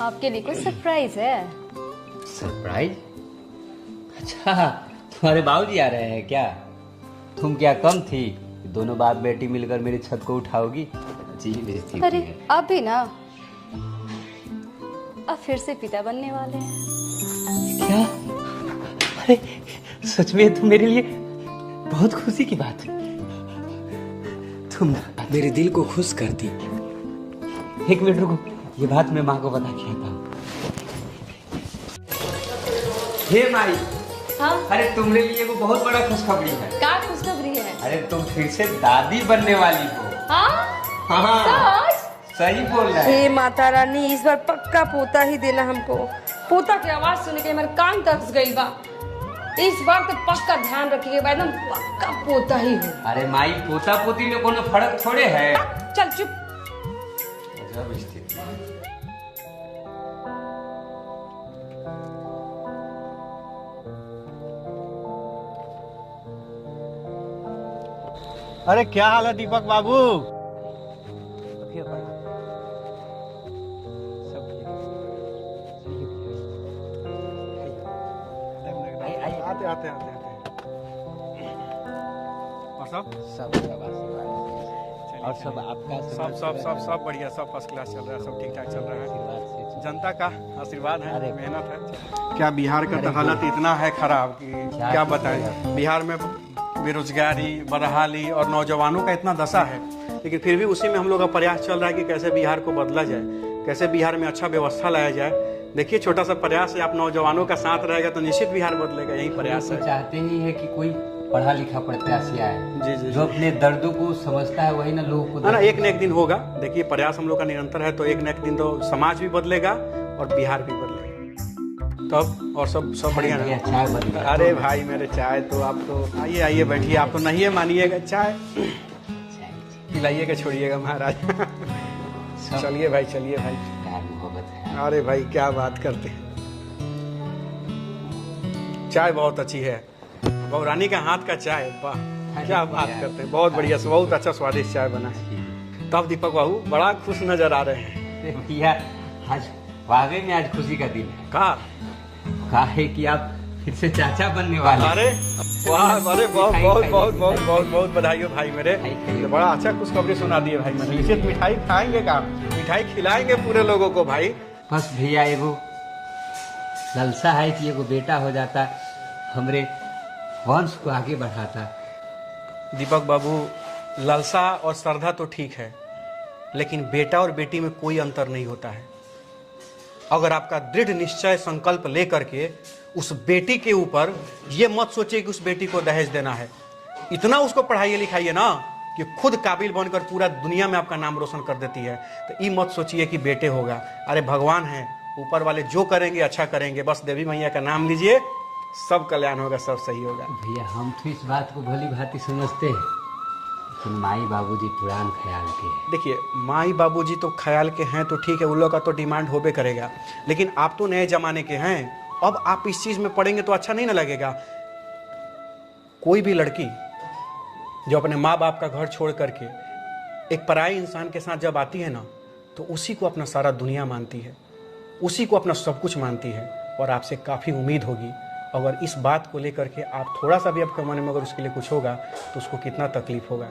आपके लिए कुछ सरप्राइज है। सरप्राइज? अच्छा, तुम्हारे बाबूजी आ रहे हैं क्या? तुम क्या कम थी? दोनों बाप बेटी मिलकर मेरी छत को उठाओगी? जी बेइज्जती। अरे अब भी ना, अब फिर से पिता बनने वाले हैं। क्या? अरे सच में तो मेरे लिए बहुत खुशी की बात है। तुम मेरे दिल को खुश कर दी। एक मिनट रुको, ये बात मैं माँ को बता के आता हूँ। हे माई। हाँ? अरे तुम्हारे लिए वो बहुत बड़ा खुशखबरी है। क्या खुशखबरी है? अरे तुम फिर से दादी बनने वाली हो। हाँ? हाँ सही बोल रहा है। हे माता रानी, इस बार पक्का पोता ही देना हमको। पोता की आवाज सुन के मेरे कान तरस गई बा। इस बार तो पक्का ध्यान रखिएगा, एकदम पक्का पोता ही हो। अरे माई, पोता पोती में कोनो फर्क थोड़े है। चल चुप। गजब स्थिति। अरे क्या हाल है दीपक बाबू? आते आते आते आते। और सब और सब आपका सब बढ़िया, सब फर्स्ट क्लास चल रहा है, सब ठीक ठाक चल रहा है। जनता का आशीर्वाद है, मेहनत है। क्या बिहार का तो हालत इतना है खराब कि क्या बताएं। बिहार में बेरोजगारी, बदहाली और नौजवानों का इतना दशा है, लेकिन फिर भी उसी में हम लोग का प्रयास चल रहा है कि कैसे बिहार को बदला जाए, कैसे बिहार में अच्छा व्यवस्था लाया जाए। देखिए, छोटा सा प्रयास है, आप नौजवानों का साथ रहेगा तो निश्चित बिहार बदलेगा। यही प्रयास है। चाहते ही है कि कोई पढ़ा लिखा प्रत्याशी आए। जी जी, जो अपने दर्दों को समझता है वही ना लोगों को। ना एक न एक दिन होगा। देखिए, प्रयास हम लोग का निरंतर है, तो एक न एक दिन तो समाज भी बदलेगा और बिहार भी बदलेगा। तब और सब बढ़िया है। चाय बन गया। अरे भाई मेरे चाय तो, आप तो आइए आइए बैठिए। आप तो नहीं है मानिएगा, चाय पिलाइएगा, छोड़िएगा महाराज। चलिए भाई, चलिए भाई। प्यार मोहब्बत है। अरे भाई क्या बात करते हैं, चाय बहुत अच्छी है। बहुरानी का हाथ का चाय, वाह क्या बात करते हैं। बहुत बढ़िया, बहुत अच्छा स्वादिष्ट चाय बना है। तब दीपक बाबू बड़ा खुश नजर आ रहे हैं। भैया आज वाकई में आज खुशी का दिन है। कहा है कि आप फिर से चाचा बनने वाले। अरे वाह, अरे बहुत बहुत बहुत बहुत बहुत बहुत बधाई हो भाई मेरे। बड़ा अच्छा खुशखबरी सुना दिए भाई मैंने। निश्चित मिठाई खाएंगे का, मिठाई खिलाएंगे पूरे लोगों को भाई। बस भैया एगो लालसा है कि एगो बेटा हो जाता, हमरे वंश को आगे बढ़ाता। दीपक बाबू, लालसा और श्रद्धा तो ठीक है, लेकिन बेटा और बेटी में कोई अंतर नहीं होता है। अगर आपका दृढ़ निश्चय संकल्प लेकर के उस बेटी के ऊपर ये मत सोचिए कि उस बेटी को दहेज देना है, इतना उसको पढ़ाइए लिखाइए ना कि खुद काबिल बनकर पूरा दुनिया में आपका नाम रोशन कर देती है। तो ये मत सोचिए कि बेटे होगा। अरे भगवान है, ऊपर वाले जो करेंगे अच्छा करेंगे। बस देवी मैया का नाम लीजिए, सब कल्याण होगा, सब सही होगा। भैया हम तो इस बात को भली भांति समझते हैं, लेकिन माई बाबूजी पुरान ख्याल के हैं। देखिए, माई बाबूजी तो ख्याल के हैं तो ठीक है, उन लोग का तो डिमांड होबे करेगा, लेकिन आप तो नए जमाने के हैं। अब आप इस चीज में पढ़ेंगे तो अच्छा नहीं ना लगेगा। कोई भी लड़की जो अपने माँ बाप का घर छोड़ करके एक पराये इंसान के साथ जब आती है ना, तो उसी को अपना सारा दुनिया मानती है, उसी को अपना सब कुछ मानती है। और आपसे काफ़ी उम्मीद होगी। अगर इस बात को लेकर के आप थोड़ा सा भी आपके मन में अगर उसके लिए कुछ होगा तो उसको कितना तकलीफ होगा।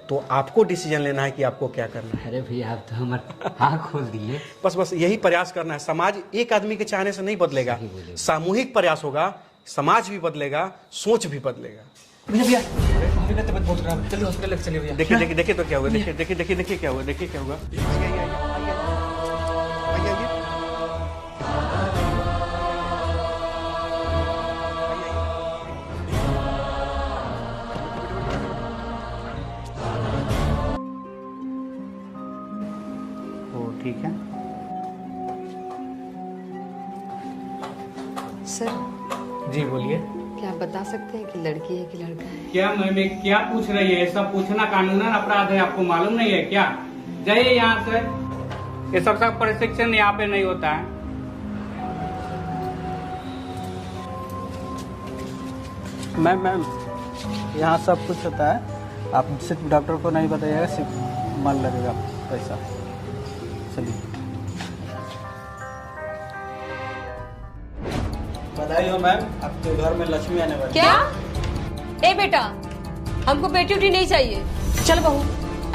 तो आपको डिसीजन लेना है कि आपको क्या करना है। अरे भैया आप तो हमारे आँख खोल दिए। बस यही प्रयास करना है। समाज एक आदमी के चाहने से नहीं बदलेगा, सामूहिक प्रयास होगा, समाज भी बदलेगा, सोच भी बदलेगा। भैया तबीयत बहुत खराब है, चलिए हॉस्पिटल लेकर चलिए भैया। देखिए देखिए देखिए तो क्या हुआ, देखिए देखिए देखिए देखिए क्या हुआ, देखिए क्या हुआ। ठीक है सर जी बोलिए। क्या आप बता सकते हैं कि लड़की है कि लड़का है? क्या मैम क्या पूछ रही है? ऐसा पूछना कानूनन अपराध है, आपको मालूम नहीं है क्या? जाइए यहाँ से, ये सबका प्रशिक्षण यहाँ पे नहीं होता है। मैम यहाँ सब कुछ होता है, आप सिर्फ डॉक्टर को नहीं बताइएगा, सिर्फ मन लगेगा पैसा। चलिए बधाई हो मैम, आपके घर में लक्ष्मी आने वाली क्या? ए बेटा, हमको बेटी उठी नहीं चाहिए। चल बहू,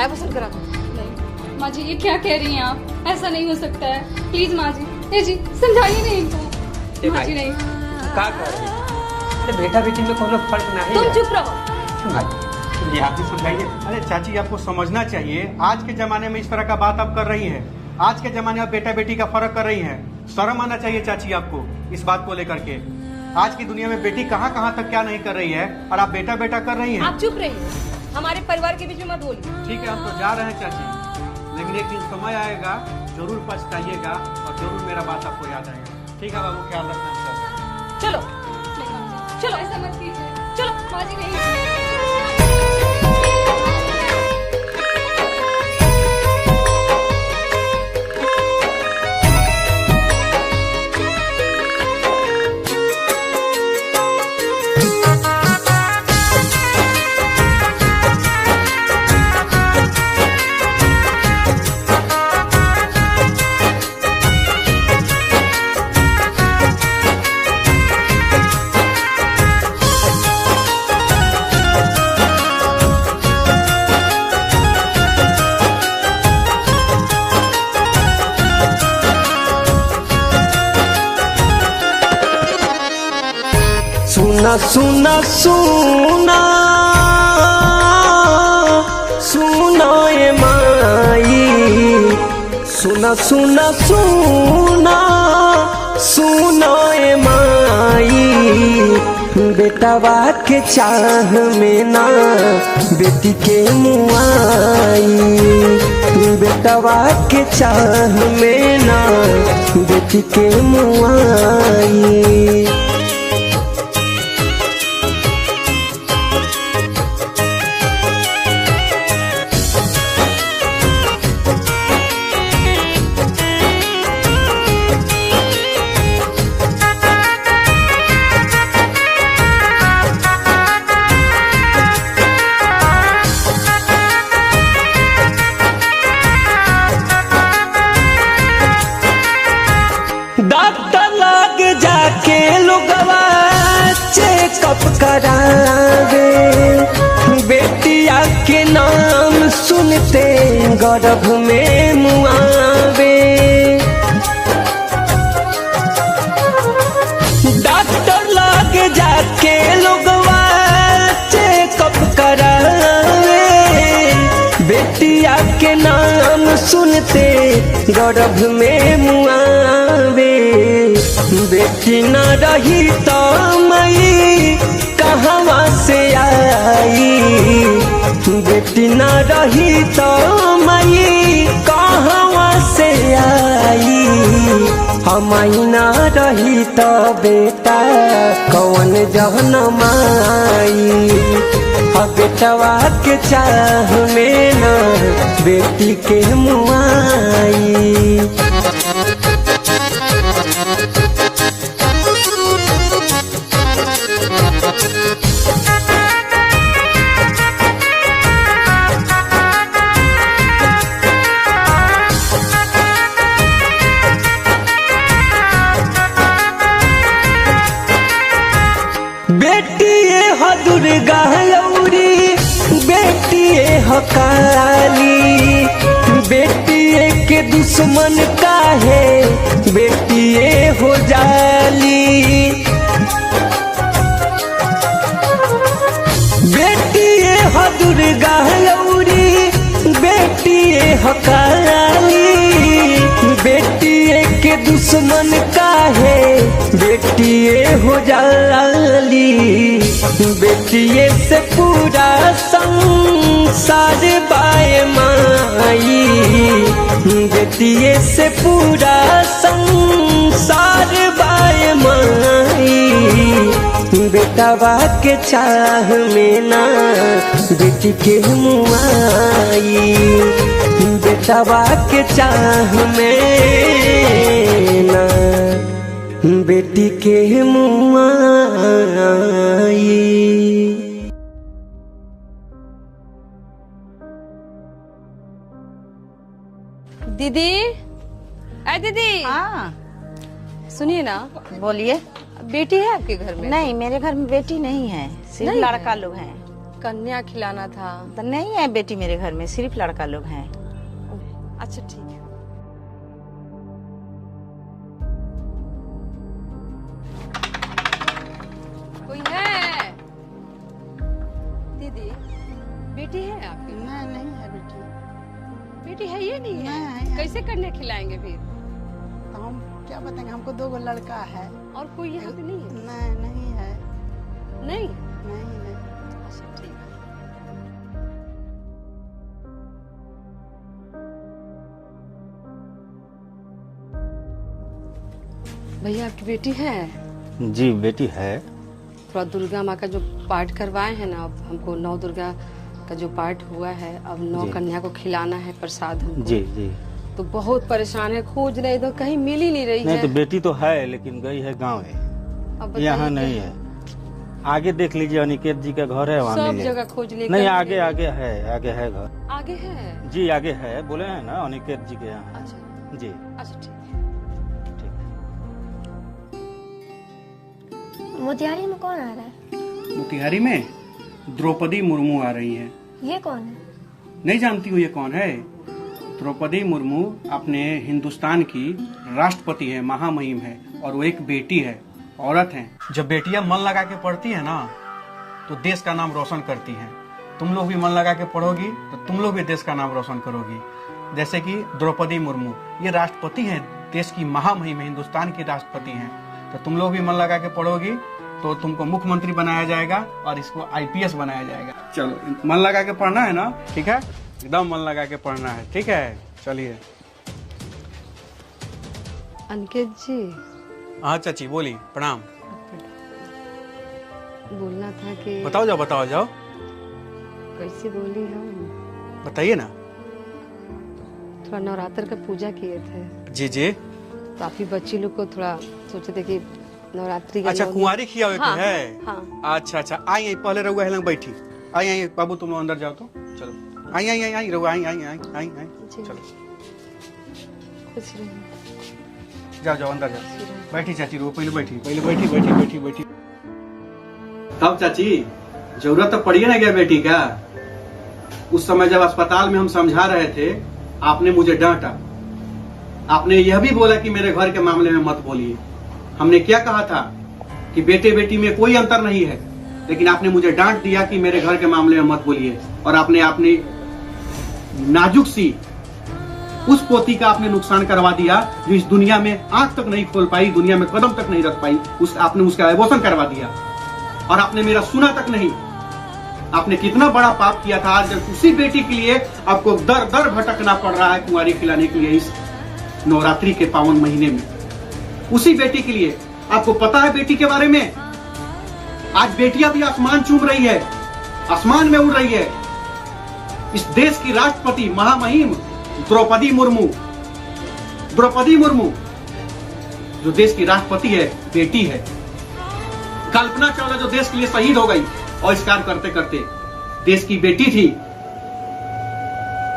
एबोशन करा। नहीं माँ जी, ये क्या कह रही हैं आप? ऐसा नहीं हो सकता है, प्लीज माँ जी। ए जी समझाइए नहीं इनको। माँ जी नहीं। का कर रही है? अरे बेटा बेटी में कोनो फर्क नहीं तुम है। चुप रहो। ये आप भी समझाइए। अरे चाची, आपको समझना चाहिए, आज के जमाने में इस तरह का बात आप कर रही हैं। आज के जमाने में बेटा बेटी का फर्क कर रही हैं। शर्म आना चाहिए चाची आपको इस बात को लेकर के। आज की दुनिया में बेटी कहाँ कहाँ तक क्या नहीं कर रही है और आप बेटा बेटा कर रही हैं। आप चुप रहिए, हमारे परिवार के बीच में मत बोलिए। ठीक है, हम तो जा रहे हैं चाची, लेकिन एक दिन समय आएगा, जरूर पछताइएगा और जरूर मेरा बात आपको याद आएगा। ठीक है बाबू, ख्याल रखना सब। चलो नहीं माँ जी, चलो ऐसा मत कीजिए। चलो। माँ जी नहीं। सुना सुना सुना सुना ये माई, सुना सुना सुना सुना ये माई, बेटवा के चाह में ना बेटी के मुआई, बेटवा के चाह में ना बेटी के मुआई। डॉक्टर लग जाके लोगवा चेकअप करावे, बेटिया के नाम सुनते गर्भ में मुआवे। डॉक्टर लग जाके लोगवा चेकअप करावे, बेटिया के नाम सुनते गर्भ में मुआवे। बेटी न रही तो मई कहवा से आई, बेटी न रही तो मई कहवा से आई, हमई न रही तो बेटा कौन जहनम आई। बेटवा के चाह में ना बेटी के मुआई। बेटिए हो दुर्गा लौरी, बेटिए हो काली, बेटिए के दुश्मन काहे बेटिए हो जाली। बेटिए हो दुर्गा लौरी, बेटिए हो काली, बेटिए के दुश्मन काहे बेटिए हो जाली। बेटिए से पूरा संसार बाए माई, बेटिए से पूरा संसार बाए माई। बेटवा के चाह में ना बेटी के मुआई, बेटवा के चाह में ना बेटी के मुआई। दीदी, अरे दीदी, हाँ सुनिए ना, बोलिए। बेटी है आपके घर में? नहीं, मेरे घर में बेटी नहीं है, सिर्फ नहीं लड़का है। लोग हैं। कन्या खिलाना था। तो नहीं है बेटी मेरे घर में, सिर्फ लड़का लोग हैं। अच्छा ठीक है। कोई है? दीदी बेटी है आपकी? नहीं है बेटी। बेटी है ये नहीं है? नहीं है। कैसे कन्या खिलाएंगे फिर? तो हम क्या बताएंगे, हमको 2 लड़का है। और कोई यहाँ पे नहीं है? नहीं है। नहीं। नहीं। अच्छा ठीक है। भैया आपकी बेटी है? जी बेटी है। थोड़ा दुर्गा माँ का जो पाठ करवाए हैं ना, अब हमको 9 दुर्गा का जो पाठ हुआ है, अब 9 जी। कन्या को खिलाना है प्रसाद हमको। जी जी। तो बहुत परेशान है, खोज रहे तो कहीं मिल ही नहीं रही नहीं है। तो बेटी तो है लेकिन गई है गाँव है, अब बताइए यहाँ क्या नहीं है। आगे देख लीजिए, अनिकेत जी का घर है, वहाँ सब मिलेगा। जगह खोज ले। नहीं आगे आगे है घर। आगे है? जी आगे है, बोले हैं ना अनिकेत जी के यहाँ। अच्छा जी अच्छा ठीक है। मोतिहारी में कौन आ रहा है? मोतिहारी में द्रौपदी मुर्मू आ रही हैं। ये कौन है? नहीं जानती हो ये कौन है? द्रौपदी मुर्मू अपने हिंदुस्तान की राष्ट्रपति है, महामहिम है, और वो एक बेटी है, औरत है। जब बेटियां मन लगा के पढ़ती है ना तो देश का नाम रोशन करती हैं। तुम लोग भी मन लगा के पढ़ोगी तो तुम लोग भी देश का नाम रोशन करोगी। जैसे कि द्रौपदी मुर्मू ये राष्ट्रपति हैं, देश की महामहिम है, हिंदुस्तान की राष्ट्रपति हैं। तो तुम लोग भी मन लगा के पढ़ोगी तो तुमको मुख्यमंत्री बनाया जाएगा और इसको आईपीएस बनाया जाएगा। चलो मन लगा के पढ़ना है ना, ठीक है? एकदम मन लगा के पढ़ना है, ठीक है? चलिए। अनिकेत जी। हाँ चाची बोली, प्रणाम। बोलना था कि बताओ जाओ कैसे बोली हम? बताइए ना। थोड़ा नवरात्र का पूजा किए थे जी। तो आप ही बच्ची लोग को थोड़ा सोचे थे कि नवरात्रि का अच्छा लोग- कुंवारी खियावे हाँ, के है? हाँ। अच्छा आई पहले रहुआ है बैठी। आई बाबू तुम लोग अंदर जाओ तो चलो। आई रहुआ आई जी। चलो कुछ नहीं। जाओ अंदर जाओ। बैठी चाची रो, पहले बैठी। तब चाची जरूरत तो पड़ी ना गया बेटी का। उस समय जब अस्पताल में हम समझा रहे थे आपने मुझे डांटा। आपने यह भी बोला कि मेरे घर के मामले में मत बोलिए। हमने क्या कहा था कि बेटे बेटी में कोई अंतर नहीं है, लेकिन आपने मुझे डांट दिया कि मेरे घर के मामले में मत बोलिए। और आपने नाजुक सी उस पोती का आपने नुकसान करवा दिया जो इस दुनिया में आंख तक नहीं खोल पाई, दुनिया में कदम तक नहीं रख पाई। आपने उसका एबॉर्शन करवा दिया और आपने मेरा सुना तक नहीं। आपने कितना बड़ा पाप किया था। आज उसी बेटी के लिए आपको दर दर भटकना पड़ रहा है कुंवारी खिलाने के लिए इस नवरात्रि के पावन महीने में। उसी बेटी के लिए। आपको पता है बेटी के बारे में? आज बेटियां भी आसमान चूम रही है, आसमान में उड़ रही है। इस देश की राष्ट्रपति महामहिम द्रौपदी मुर्मू जो देश की राष्ट्रपति है, बेटी है। कल्पना चावला जो देश के लिए शहीद हो गई और इस कार्य करते करते देश की बेटी थी।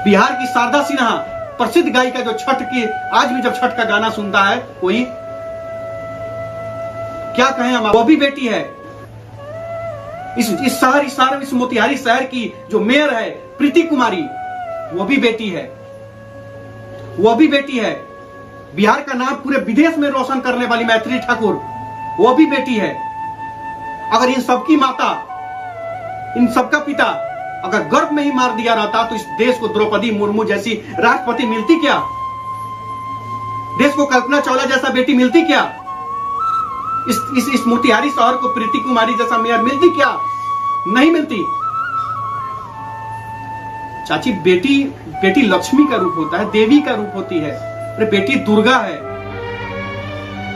बिहार की शारदा सिन्हा प्रसिद्ध गायिका जो छठ की, आज भी जब छठ का गाना सुनता है कोई, क्या कहें हम, वो भी बेटी है। इस मोतिहारी शहर की जो मेयर है प्रीति कुमारी, वो भी बेटी है। बिहार का नाम पूरे विदेश में रोशन करने वाली मैथिली ठाकुर, वो भी बेटी है। अगर इन सबकी माता, इन सबका पिता अगर गर्भ में ही मार दिया रहता तो इस देश को द्रौपदी मुर्मू जैसी राष्ट्रपति मिलती क्या? देश को कल्पना चावला जैसा बेटी मिलती क्या? इस मोतिहारी शहर को प्रीति कुमारी जैसा मेयर मिलती क्या? नहीं मिलती। चाची बेटी लक्ष्मी का रूप होता है, देवी का रूप होती है। अरे बेटी दुर्गा है,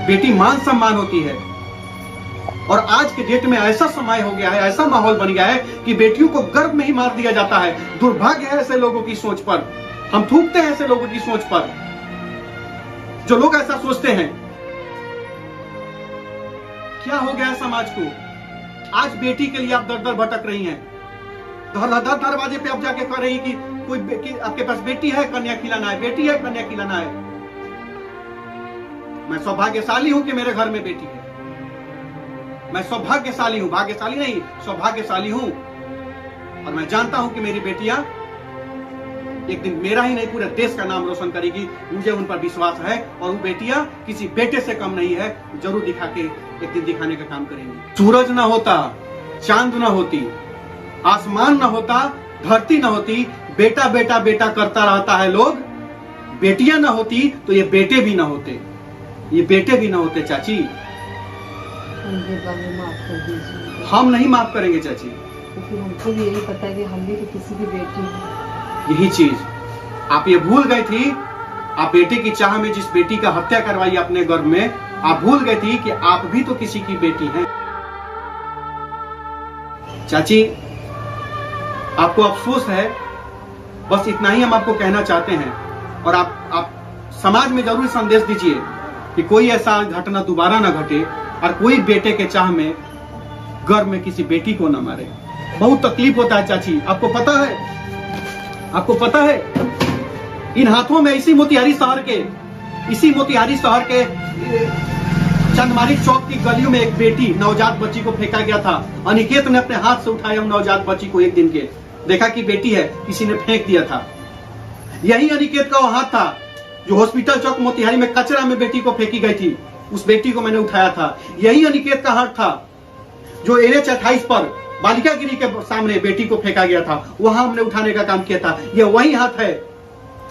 बेटी मान सम्मान होती है। और आज के डेट में ऐसा समय हो गया है, ऐसा माहौल बन गया है कि बेटियों को गर्भ में ही मार दिया जाता है। दुर्भाग्य है ऐसे लोगों की सोच पर। हम थूकते हैं ऐसे लोगों की सोच पर जो लोग ऐसा सोचते हैं। क्या हो गया है समाज को? आज बेटी के लिए आप दर दर भटक रही हैं। दरवाजे पे आप जाके कह रही कि कि आपके पास बेटी है, कन्या खिलाना है, बेटी है, कन्या खिलाना है। मैं सौभाग्यशाली हूं कि मेरे घर में बेटी है। मैं सौभाग्यशाली हूं, भाग्यशाली नहीं, सौभाग्यशाली हूं। और मैं जानता हूं कि मेरी बेटियां एक दिन मेरा ही नहीं पूरे देश का नाम रोशन करेगी। मुझे उन पर विश्वास है और वो बेटियां किसी बेटे से कम नहीं है, जरूर दिखा के एक दिन दिखाने का काम करेंगी। सूरज ना होता, चांद ना होती, आसमान ना होता, धरती ना होती, बेटा बेटा बेटा करता रहता है लोग। बेटियां ना होती तो ये बेटे भी ना होते, ये बेटे भी ना होते। चाची माफ कर दीजिए। हम नहीं माफ करेंगे चाची, क्योंकि हमको भी यही पता है कि हम भी तो किसी की बेटी हैं। यही चीज आप ये भूल गई थी। आप बेटे की चाह में जिस बेटी का हत्या करवाई अपने गर्भ में, आप भूल गई थी कि आप भी तो किसी की बेटी हैं। चाची आपको अफसोस है, बस इतना ही हम आपको कहना चाहते हैं। और आप समाज में जरूर संदेश दीजिए कि कोई ऐसा घटना दोबारा ना घटे और कोई बेटे के चाह में गर्भ में किसी बेटी को ना मारे। बहुत तकलीफ होता है चाची, आपको पता है, आपको पता है। इन हाथों में इसी मोतिहारी शहर के चंदमारी चौक की गलियों में एक बेटी नवजात बच्ची को फेंका गया था। अनिकेत ने अपने हाथ से उठाया नवजात बच्ची को, एक दिन के देखा कि बेटी है, किसी ने फेंक दिया था। यही अनिकेत का वो हाथ था जो हॉस्पिटल चौक मोतिहारी में कचरा में बेटी को फेंकी गई थी, उस बेटी को मैंने उठाया था। यही अनिकेत का हाथ था जो NH 28 पर बालिका गिरी के सामने बेटी को फेंका गया था, वहां हमने उठाने का काम किया था। यह वही हाथ है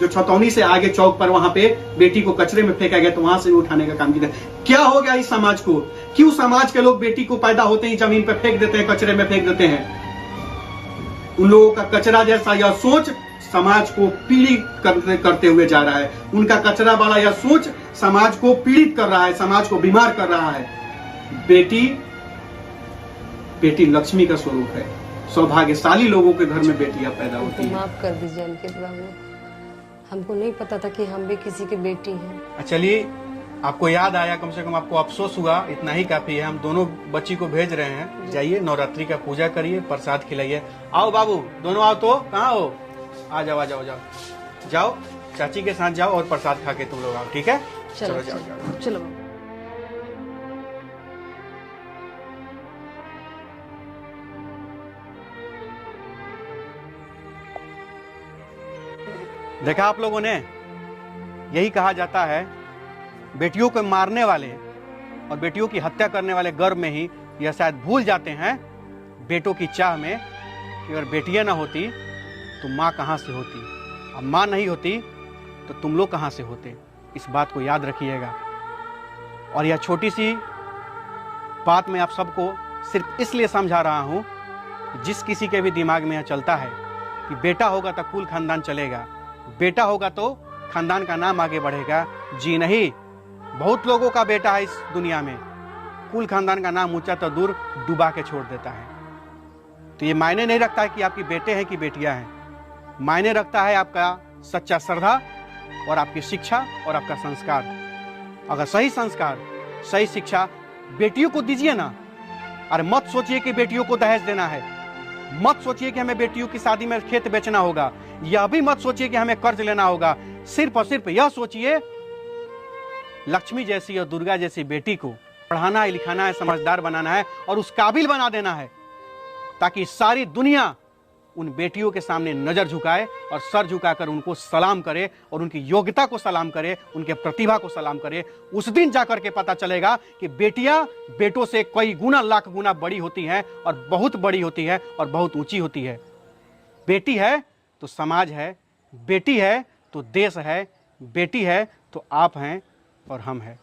जो छतौनी से आगे चौक पर वहां पे बेटी को कचरे में फेंका गया, तो वहां से भी उठाने का काम किया। क्या हो गया इस समाज को? क्यों समाज के लोग बेटी को पैदा होते ही जमीन पर फेंक देते हैं, कचरे में फेंक देते हैं? उन लोगों का कचरा जैसा यह सोच समाज को पीड़ित करते हुए जा रहा है। उनका कचरा वाला यह सोच समाज को पीड़ित कर रहा है, समाज को बीमार कर रहा है। बेटी लक्ष्मी का स्वरूप है। सौभाग्यशाली लोगों के घर में बेटियां पैदा होती हैं। माफ कर दीजिए अंकित बाबू, हमको नहीं पता था कि हम भी किसी की बेटी हैं। चलिए, आपको याद आया, कम से कम आपको अफसोस हुआ, इतना ही काफी है। हम दोनों बच्ची को भेज रहे हैं, जाइए नवरात्रि का पूजा करिए, प्रसाद खिलाइए। आओ बाबू, दोनों आओ। तो कहाँ हो? आ जाओ, आ जाओ, जाओ जाओ, चाची के साथ जाओ और प्रसाद खा के तुम लोग आओ, ठीक है? चलो जाओ जाओ। चलो। देखा आप लोगों ने, यही कहा जाता है, बेटियों को मारने वाले और बेटियों की हत्या करने वाले गर्भ में ही यह शायद भूल जाते हैं बेटों की चाह में कि अगर बेटियां ना होती तो माँ कहाँ से होती, अब माँ नहीं होती तो तुम लोग कहाँ से होते। इस बात को याद रखिएगा। और यह छोटी सी बात मैं आप सबको सिर्फ इसलिए समझा रहा हूँ, जिस किसी के भी दिमाग में यह चलता है कि बेटा होगा तो कुल खानदान चलेगा, बेटा होगा तो खानदान का नाम आगे बढ़ेगा, जी नहीं। बहुत लोगों का बेटा है इस दुनिया में, कुल खानदान का नाम ऊंचा तो दूर डुबा के छोड़ देता है। तो ये मायने नहीं रखता है कि आपकी बेटे हैं कि बेटियां हैं, मायने रखता है आपका सच्चा श्रद्धा और आपकी शिक्षा और आपका संस्कार। अगर सही संस्कार, सही शिक्षा बेटियों को दीजिए ना। अरे मत सोचिए कि बेटियों को दहेज देना है, मत सोचिए कि हमें बेटियों की शादी में खेत बेचना होगा, यह भी मत सोचिए कि हमें कर्ज लेना होगा। सिर्फ और सिर्फ यह सोचिए, लक्ष्मी जैसी और दुर्गा जैसी बेटी को पढ़ाना है, लिखाना है, समझदार बनाना है और उस काबिल बना देना है, ताकि सारी दुनिया उन बेटियों के सामने नजर झुकाए और सर झुकाकर उनको सलाम करे और उनकी योग्यता को सलाम करे, उनके प्रतिभा को सलाम करे। उस दिन जाकर के पता चलेगा कि बेटियां बेटों से कई गुना, लाख गुना बड़ी होती हैं और बहुत बड़ी होती है और बहुत ऊंची होती है। बेटी है तो समाज है, बेटी है तो देश है, बेटी है तो आप हैं और हम हैं।